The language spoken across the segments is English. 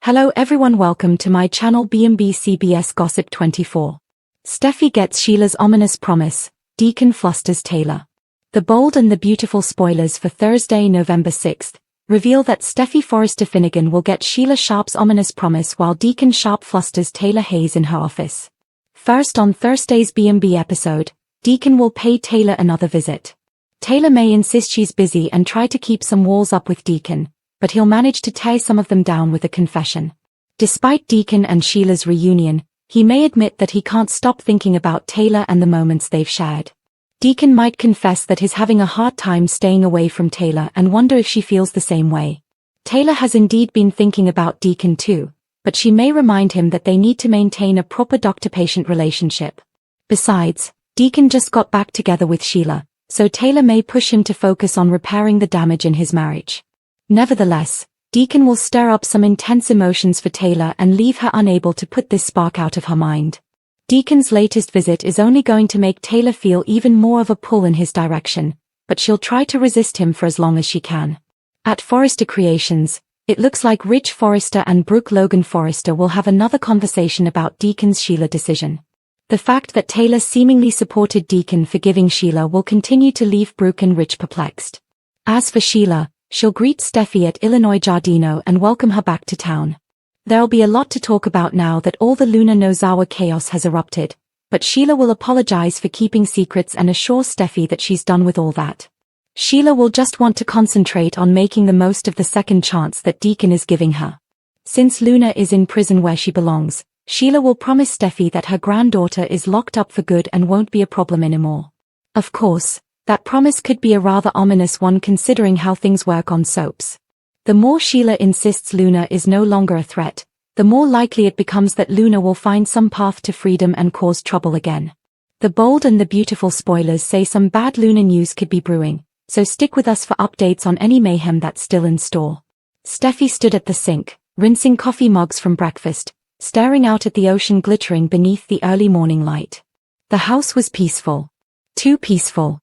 Hello everyone, welcome to my channel B&B CBS Gossip 24. Steffy gets Sheila's ominous promise, Deacon flusters Taylor. The bold and the beautiful spoilers for Thursday, November 6th, reveal that Steffy Forrester Finnegan will get Sheila Sharp's ominous promise while Deacon Sharp flusters Taylor Hayes in her office. First, on Thursday's B&B episode, Deacon will pay Taylor another visit. Taylor may insist she's busy and try to keep some walls up with Deacon, but he'll manage to tear some of them down with a confession. Despite Deacon and Sheila's reunion, he may admit that he can't stop thinking about Taylor and the moments they've shared. Deacon might confess that he's having a hard time staying away from Taylor and wonder if she feels the same way. Taylor has indeed been thinking about Deacon too, but she may remind him that they need to maintain a proper doctor-patient relationship. Besides, Deacon just got back together with Sheila, so Taylor may push him to focus on repairing the damage in his marriage. Nevertheless, Deacon will stir up some intense emotions for Taylor and leave her unable to put this spark out of her mind. Deacon's latest visit is only going to make Taylor feel even more of a pull in his direction, but she'll try to resist him for as long as she can. At Forrester Creations, it looks like Rich Forrester and Brooke Logan Forrester will have another conversation about Deacon's Sheila decision. The fact that Taylor seemingly supported Deacon forgiving Sheila will continue to leave Brooke and Rich perplexed. As for Sheila, she'll greet Steffy at Illinois Giardino and welcome her back to town. There'll be a lot to talk about now that all the Luna Nozawa chaos has erupted, but Sheila will apologize for keeping secrets and assure Steffy that she's done with all that. Sheila will just want to concentrate on making the most of the second chance that Deacon is giving her. Since Luna is in prison where she belongs, Sheila will promise Steffy that her granddaughter is locked up for good and won't be a problem anymore. Of course, that promise could be a rather ominous one considering how things work on soaps. The more Sheila insists Luna is no longer a threat, the more likely it becomes that Luna will find some path to freedom and cause trouble again. The bold and the beautiful spoilers say some bad Luna news could be brewing, so stick with us for updates on any mayhem that's still in store. Steffy stood at the sink, rinsing coffee mugs from breakfast, staring out at the ocean glittering beneath the early morning light. The house was peaceful. Too peaceful.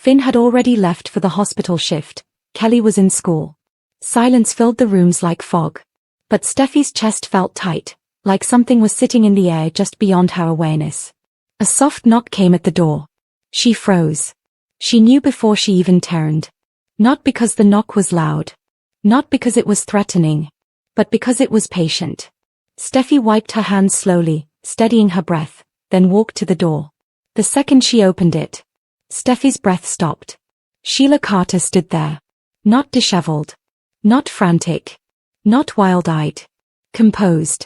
Finn had already left for the hospital shift, Kelly was in school. Silence filled the rooms like fog. But Steffy's chest felt tight, like something was sitting in the air just beyond her awareness. A soft knock came at the door. She froze. She knew before she even turned. Not because the knock was loud. Not because it was threatening. But because it was patient. Steffy wiped her hands slowly, steadying her breath, then walked to the door. The second she opened it, Steffy's breath stopped. Sheila Carter stood there. Not disheveled. Not frantic. Not wild-eyed. Composed.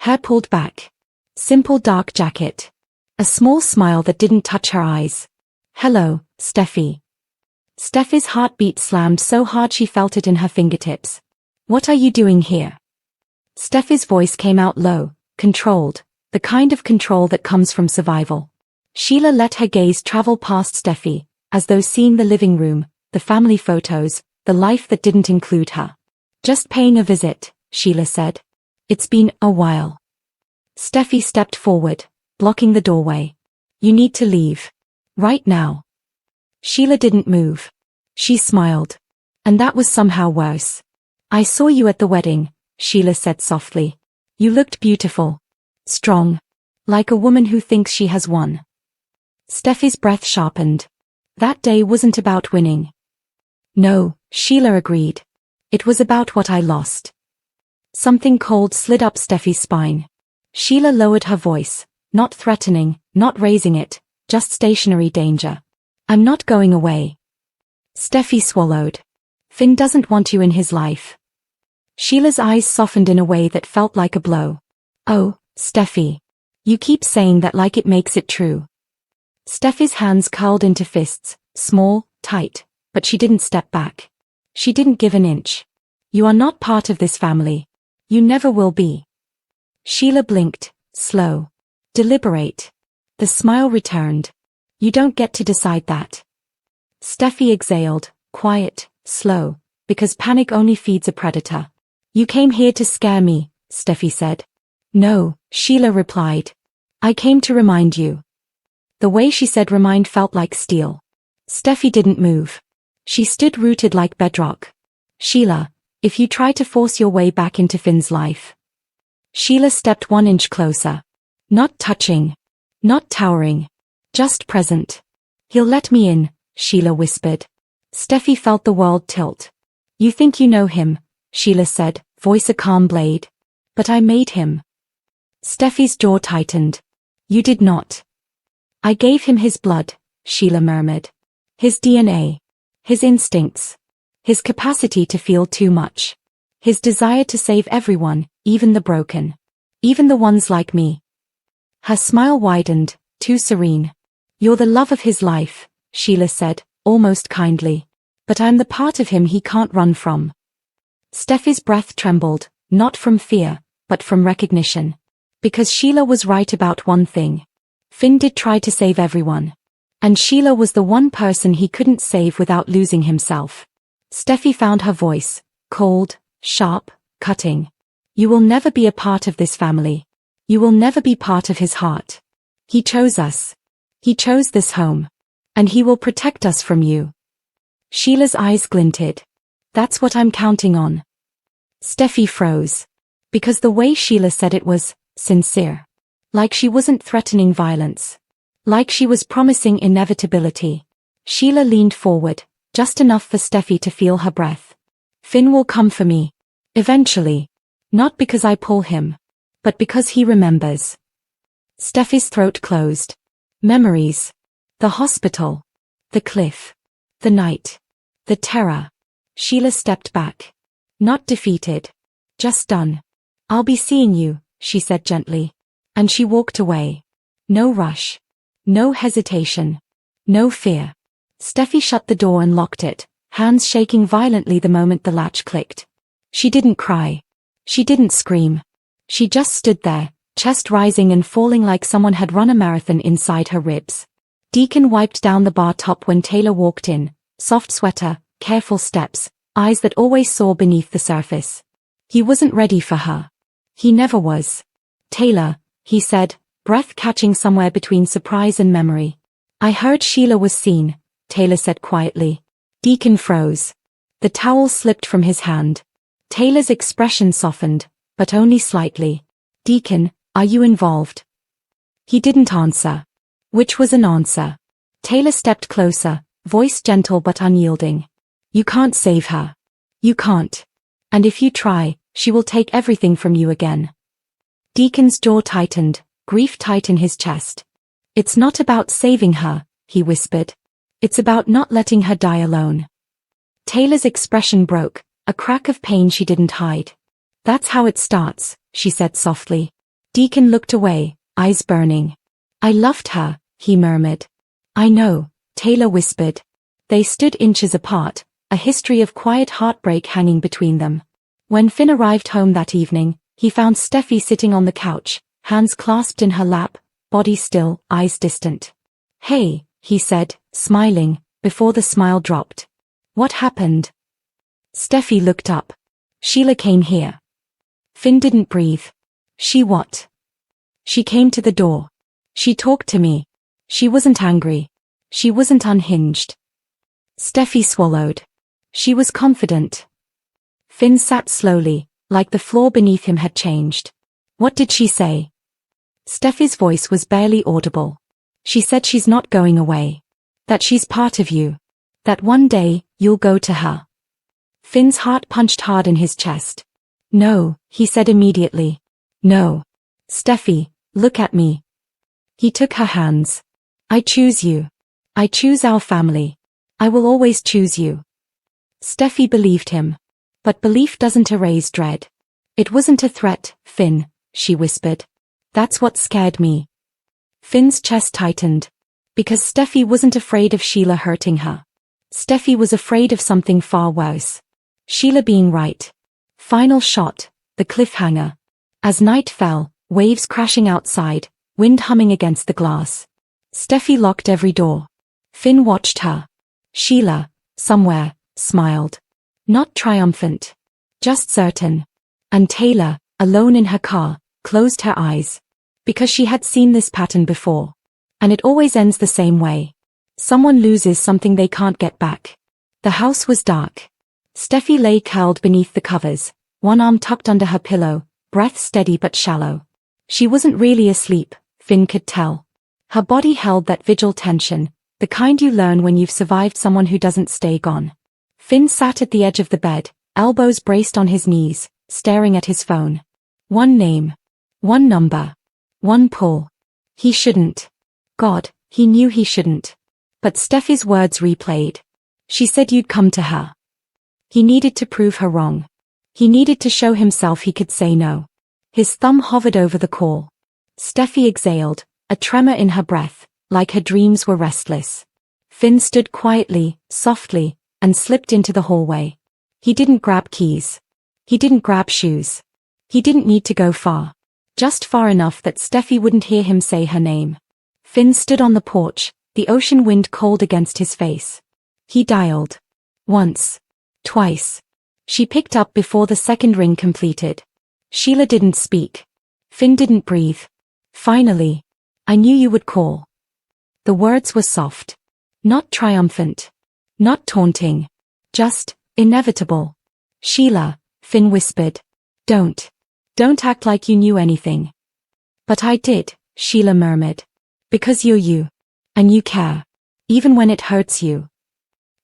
Hair pulled back. Simple dark jacket. A small smile that didn't touch her eyes. Hello, Steffy. Steffy's heartbeat slammed so hard she felt it in her fingertips. What are you doing here? Steffy's voice came out low, controlled, the kind of control that comes from survival. Sheila let her gaze travel past Steffy, as though seeing the living room, the family photos, the life that didn't include her. Just paying a visit, Sheila said. It's been a while. Steffy stepped forward, blocking the doorway. You need to leave. Right now. Sheila didn't move. She smiled. And that was somehow worse. I saw you at the wedding, Sheila said softly. You looked beautiful. Strong. Like a woman who thinks she has won. Steffy's breath sharpened. That day wasn't about winning. No, Sheila agreed. It was about what I lost. Something cold slid up Steffy's spine. Sheila lowered her voice, not threatening, not raising it, just stationary danger. I'm not going away. Steffy swallowed. Finn doesn't want you in his life. Sheila's eyes softened in a way that felt like a blow. Oh, Steffy. You keep saying that like it makes it true. Steffy's hands curled into fists, small, tight, but she didn't step back. She didn't give an inch. You are not part of this family. You never will be. Sheila blinked, slow. Deliberate. The smile returned. You don't get to decide that. Steffy exhaled, quiet, slow, because panic only feeds a predator. You came here to scare me, Steffy said. No, Sheila replied. I came to remind you. The way she said remind felt like steel. Steffy didn't move. She stood rooted like bedrock. Sheila, if you try to force your way back into Finn's life, Sheila stepped 1 inch closer. Not touching. Not towering. Just present. He'll let me in, Sheila whispered. Steffy felt the world tilt. You think you know him, Sheila said, voice a calm blade. But I made him. Steffy's jaw tightened. You did not. I gave him his blood, Sheila murmured. His DNA. His instincts. His capacity to feel too much. His desire to save everyone, even the broken. Even the ones like me. Her smile widened, too serene. You're the love of his life, Sheila said, almost kindly. But I'm the part of him he can't run from. Steffy's breath trembled, not from fear, but from recognition. Because Sheila was right about one thing. Finn did try to save everyone. And Sheila was the one person he couldn't save without losing himself. Steffy found her voice, cold, sharp, cutting. You will never be a part of this family. You will never be part of his heart. He chose us. He chose this home. And he will protect us from you. Sheila's eyes glinted. That's what I'm counting on. Steffy froze. Because the way Sheila said it was sincere. Like she wasn't threatening violence. Like she was promising inevitability. Sheila leaned forward, just enough for Steffy to feel her breath. Finn will come for me. Eventually. Not because I pull him. But because he remembers. Steffy's throat closed. Memories. The hospital. The cliff. The night. The terror. Sheila stepped back. Not defeated. Just done. I'll be seeing you, she said gently. And she walked away. No rush. No hesitation. No fear. Steffy shut the door and locked it, hands shaking violently the moment the latch clicked. She didn't cry. She didn't scream. She just stood there, chest rising and falling like someone had run a marathon inside her ribs. Deacon wiped down the bar top when Taylor walked in, soft sweater, careful steps, eyes that always saw beneath the surface. He wasn't ready for her. He never was. Taylor, he said, breath catching somewhere between surprise and memory. I heard Sheila was seen, Taylor said quietly. Deacon froze. The towel slipped from his hand. Taylor's expression softened, but only slightly. Deacon, are you involved? He didn't answer. Which was an answer. Taylor stepped closer, voice gentle but unyielding. You can't save her. You can't. And if you try, she will take everything from you again. Deacon's jaw tightened, grief tight in his chest. It's not about saving her, he whispered. It's about not letting her die alone. Taylor's expression broke, a crack of pain she didn't hide. That's how it starts, she said softly. Deacon looked away, eyes burning. I loved her, he murmured. I know, Taylor whispered. They stood inches apart, a history of quiet heartbreak hanging between them. When Finn arrived home that evening, he found Steffy sitting on the couch, hands clasped in her lap, body still, eyes distant. Hey, he said, smiling, before the smile dropped. What happened? Steffy looked up. Sheila came here. Finn didn't breathe. She what? She came to the door. She talked to me. She wasn't angry. She wasn't unhinged. Steffy swallowed. She was confident. Finn sat slowly, like the floor beneath him had changed. What did she say? Steffy's voice was barely audible. She said she's not going away. That she's part of you. That one day, you'll go to her. Finn's heart punched hard in his chest. No, he said immediately. No. Steffy, look at me. He took her hands. I choose you. I choose our family. I will always choose you. Steffy believed him. But belief doesn't erase dread. It wasn't a threat, Finn, she whispered. That's what scared me. Finn's chest tightened. Because Steffy wasn't afraid of Sheila hurting her. Steffy was afraid of something far worse. Sheila being right. Final shot, the cliffhanger. As night fell, waves crashing outside, wind humming against the glass. Steffy locked every door. Finn watched her. Sheila, somewhere, smiled. Not triumphant. Just certain. And Taylor, alone in her car, closed her eyes. Because she had seen this pattern before. And it always ends the same way. Someone loses something they can't get back. The house was dark. Steffy lay curled beneath the covers, one arm tucked under her pillow, breath steady but shallow. She wasn't really asleep, Finn could tell. Her body held that vigil tension, the kind you learn when you've survived someone who doesn't stay gone. Finn sat at the edge of the bed, elbows braced on his knees, staring at his phone. One name. One number. One pull. He shouldn't. God, he knew he shouldn't. But Steffi's words replayed. She said you'd come to her. He needed to prove her wrong. He needed to show himself he could say no. His thumb hovered over the call. Steffi exhaled, a tremor in her breath, like her dreams were restless. Finn stood quietly, softly, and slipped into the hallway. He didn't grab keys. He didn't grab shoes. He didn't need to go far. Just far enough that Steffi wouldn't hear him say her name. Finn stood on the porch, the ocean wind cold against his face. He dialed. Once. Twice. She picked up before the second ring completed. Sheila didn't speak. Finn didn't breathe. Finally. I knew you would call. The words were soft. Not triumphant. Not taunting. Just, inevitable. Sheila, Finn whispered. Don't act like you knew anything. But I did, Sheila murmured. Because you're you. And you care. Even when it hurts you.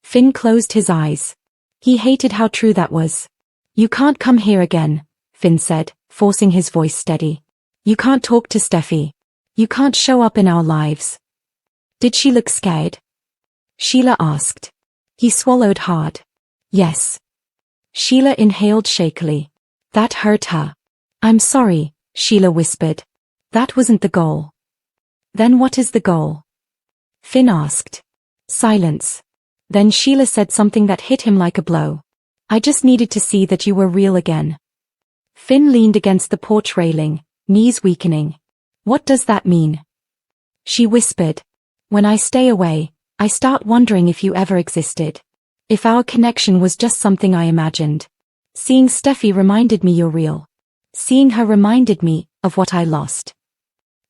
Finn closed his eyes. He hated how true that was. You can't come here again, Finn said, forcing his voice steady. You can't talk to Steffi. You can't show up in our lives. Did she look scared? Sheila asked. He swallowed hard. Yes. Sheila inhaled shakily. That hurt her. I'm sorry, Sheila whispered. That wasn't the goal. Then what is the goal? Finn asked. Silence. Then Sheila said something that hit him like a blow. I just needed to see that you were real again. Finn leaned against the porch railing, knees weakening. What does that mean? She whispered. When I stay away, I start wondering if you ever existed. If our connection was just something I imagined. Seeing Steffi reminded me you're real. Seeing her reminded me of what I lost.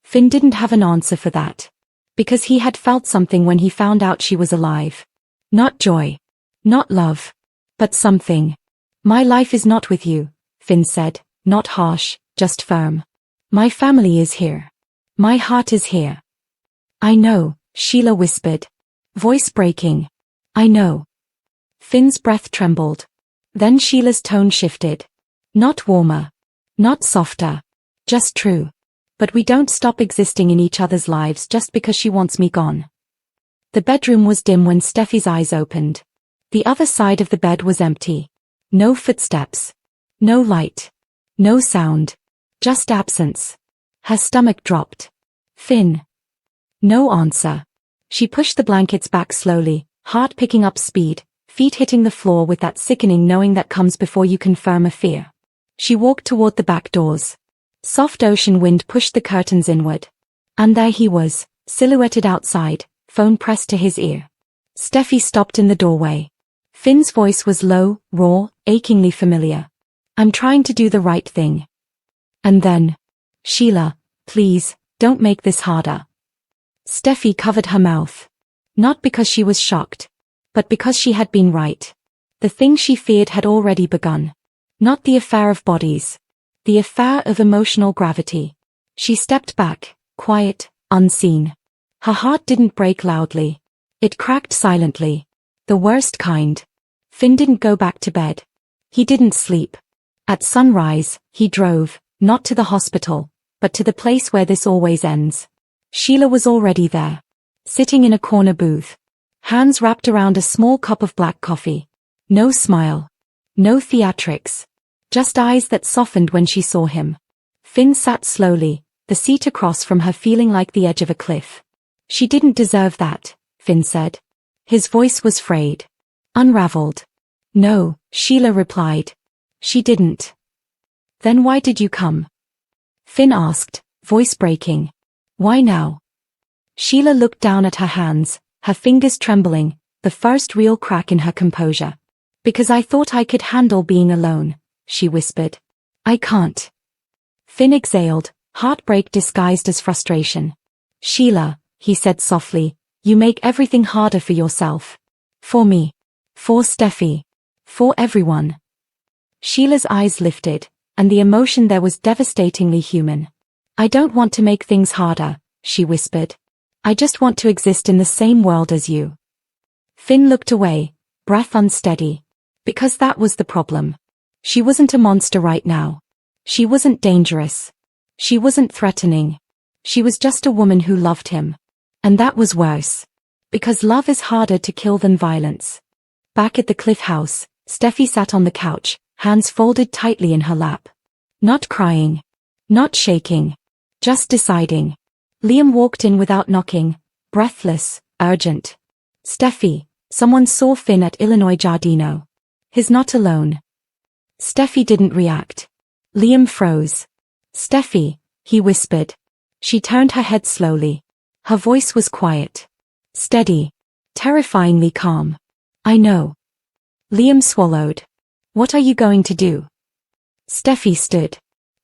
Finn didn't have an answer for that. Because he had felt something when he found out she was alive. Not joy. Not love. But something. My life is not with you, Finn said, not harsh, just firm. My family is here. My heart is here. I know, Sheila whispered. Voice breaking. I know. Finn's breath trembled. Then Sheila's tone shifted. Not warmer. Not softer. Just true. But we don't stop existing in each other's lives just because she wants me gone. The bedroom was dim when Steffi's eyes opened. The other side of the bed was empty. No footsteps. No light. No sound. Just absence. Her stomach dropped. Finn. No answer. She pushed the blankets back slowly, heart picking up speed, feet hitting the floor with that sickening knowing that comes before you confirm a fear. She walked toward the back doors. Soft ocean wind pushed the curtains inward. And there he was, silhouetted outside, phone pressed to his ear. Steffi stopped in the doorway. Finn's voice was low, raw, achingly familiar. I'm trying to do the right thing. And then, Sheila, please, don't make this harder. Steffi covered her mouth. Not because she was shocked. But because she had been right. The thing she feared had already begun. Not the affair of bodies. The affair of emotional gravity. She stepped back, quiet, unseen. Her heart didn't break loudly. It cracked silently. The worst kind. Finn didn't go back to bed. He didn't sleep. At sunrise, he drove, not to the hospital, but to the place where this always ends. Sheila was already there. Sitting in a corner booth. Hands wrapped around a small cup of black coffee. No smile. No theatrics. Just eyes that softened when she saw him. Finn sat slowly, the seat across from her feeling like the edge of a cliff. She didn't deserve that, Finn said. His voice was frayed. Unraveled. No, Sheila replied. She didn't. Then why did you come? Finn asked, voice breaking. Why now? Sheila looked down at her hands, her fingers trembling, the first real crack in her composure. Because I thought I could handle being alone, she whispered. I can't. Finn exhaled, heartbreak disguised as frustration. Sheila, he said softly, you make everything harder for yourself. For me. For Steffi. For everyone. Sheila's eyes lifted, and the emotion there was devastatingly human. I don't want to make things harder, she whispered. I just want to exist in the same world as you. Finn looked away, breath unsteady. Because that was the problem. She wasn't a monster right now. She wasn't dangerous. She wasn't threatening. She was just a woman who loved him. And that was worse. Because love is harder to kill than violence. Back at the Cliff House, Steffy sat on the couch, hands folded tightly in her lap. Not crying. Not shaking. Just deciding. Liam walked in without knocking, breathless, urgent. Steffy, someone saw Finn at Illinois Giardino. He's not alone. Steffy didn't react. Liam froze. Steffy, he whispered. She turned her head slowly. Her voice was quiet. Steady. Terrifyingly calm. I know. Liam swallowed. What are you going to do? Steffy stood.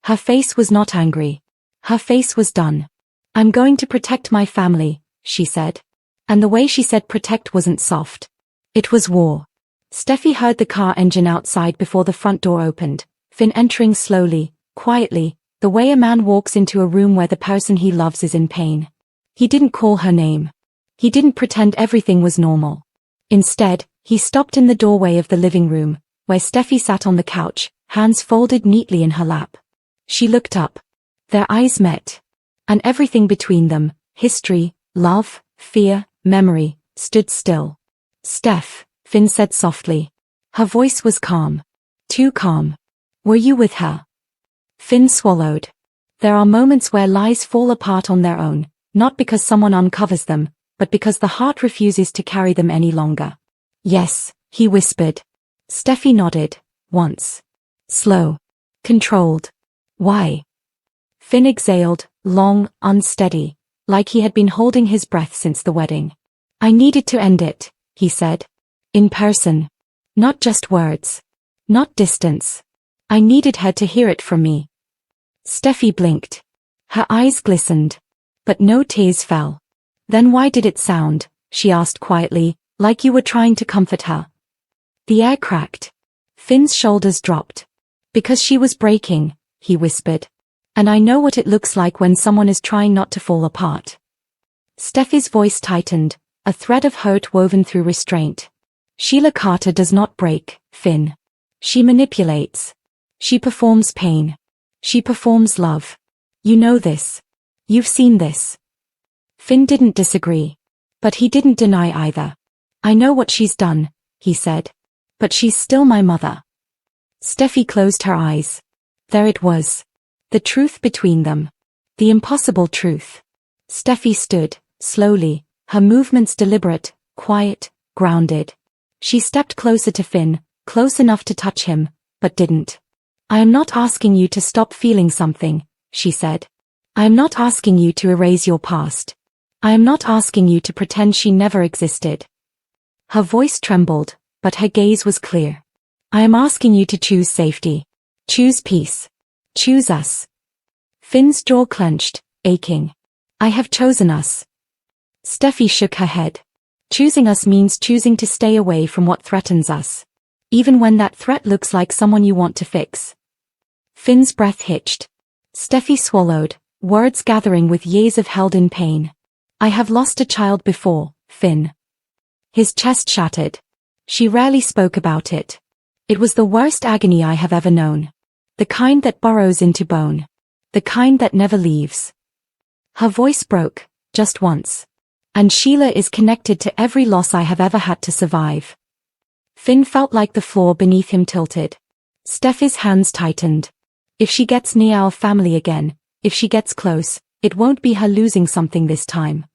Her face was not angry. Her face was done. I'm going to protect my family, she said. And the way she said protect wasn't soft. It was war. Steffy heard the car engine outside before the front door opened, Finn entering slowly, quietly, the way a man walks into a room where the person he loves is in pain. He didn't call her name. He didn't pretend everything was normal. Instead, he stopped in the doorway of the living room, where Steffy sat on the couch, hands folded neatly in her lap. She looked up. Their eyes met. And everything between them, history, love, fear, memory, stood still. Steph, Finn said softly. Her voice was calm. Too calm. Were you with her? Finn swallowed. There are moments where lies fall apart on their own, not because someone uncovers them, but because the heart refuses to carry them any longer. Yes, he whispered. Steffy nodded, once. Slow. Controlled. Why? Finn exhaled, long, unsteady, like he had been holding his breath since the wedding. I needed to end it, he said. In person. Not just words. Not distance. I needed her to hear it from me. Steffy blinked. Her eyes glistened. But no tears fell. Then why did it sound, she asked quietly, like you were trying to comfort her? The air cracked. Finn's shoulders dropped. Because she was breaking, he whispered. And I know what it looks like when someone is trying not to fall apart. Steffy's voice tightened, a thread of hurt woven through restraint. Sheila Carter does not break, Finn. She manipulates. She performs pain. She performs love. You know this. You've seen this. Finn didn't disagree. But he didn't deny either. I know what she's done, he said. But she's still my mother. Steffy closed her eyes. There it was. The truth between them. The impossible truth. Steffy stood, slowly, her movements deliberate, quiet, grounded. She stepped closer to Finn, close enough to touch him, but didn't. I am not asking you to stop feeling something, she said. I am not asking you to erase your past. I am not asking you to pretend she never existed. Her voice trembled, but her gaze was clear. I am asking you to choose safety. Choose peace. Choose us. Finn's jaw clenched, aching. I have chosen us. Steffy shook her head. Choosing us means choosing to stay away from what threatens us. Even when that threat looks like someone you want to fix. Finn's breath hitched. Steffy swallowed, words gathering with years of held-in pain. I have lost a child before, Finn. His chest shattered. She rarely spoke about it. It was the worst agony I have ever known. The kind that burrows into bone. The kind that never leaves. Her voice broke, just once. And Sheila is connected to every loss I have ever had to survive. Finn felt like the floor beneath him tilted. Steffy's hands tightened. If she gets near our family again, if she gets close, it won't be her losing something this time.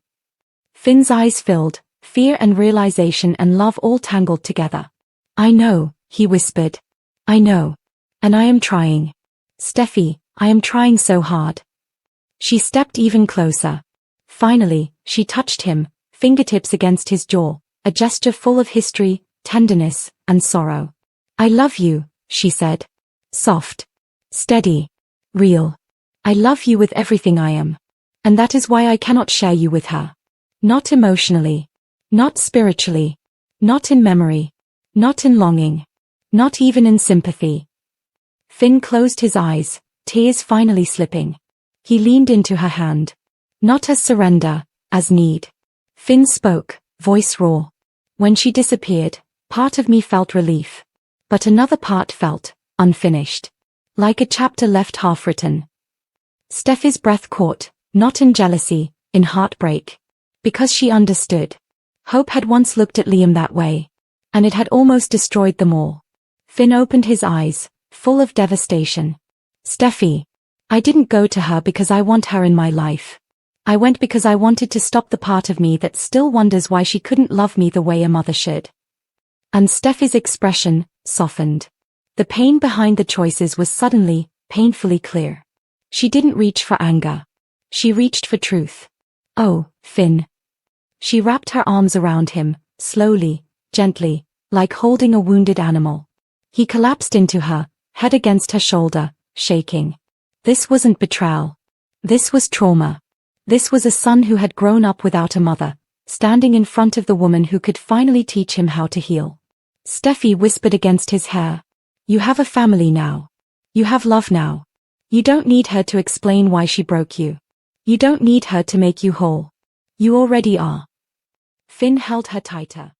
Finn's eyes filled, fear and realization and love all tangled together. I know, he whispered. I know. And I am trying. Steffy, I am trying so hard. She stepped even closer. Finally, she touched him, fingertips against his jaw, a gesture full of history, tenderness, and sorrow. I love you, she said. Soft. Steady. Real. I love you with everything I am. And that is why I cannot share you with her. Not emotionally. Not spiritually. Not in memory. Not in longing. Not even in sympathy. Finn closed his eyes, tears finally slipping. He leaned into her hand. Not as surrender, as need. Finn spoke, voice raw. When she disappeared, part of me felt relief. But another part felt unfinished. Like a chapter left half-written. Steffy's breath caught, not in jealousy, in heartbreak. Because she understood. Hope had once looked at Liam that way. And it had almost destroyed them all. Finn opened his eyes, full of devastation. Steffy. I didn't go to her because I want her in my life. I went because I wanted to stop the part of me that still wonders why she couldn't love me the way a mother should. And Steffy's expression softened. The pain behind the choices was suddenly, painfully clear. She didn't reach for anger. She reached for truth. Oh, Finn. She wrapped her arms around him, slowly, gently, like holding a wounded animal. He collapsed into her, head against her shoulder, shaking. This wasn't betrayal. This was trauma. This was a son who had grown up without a mother, standing in front of the woman who could finally teach him how to heal. Steffy whispered against his hair. You have a family now. You have love now. You don't need her to explain why she broke you. You don't need her to make you whole. You already are. Finn held her tighter.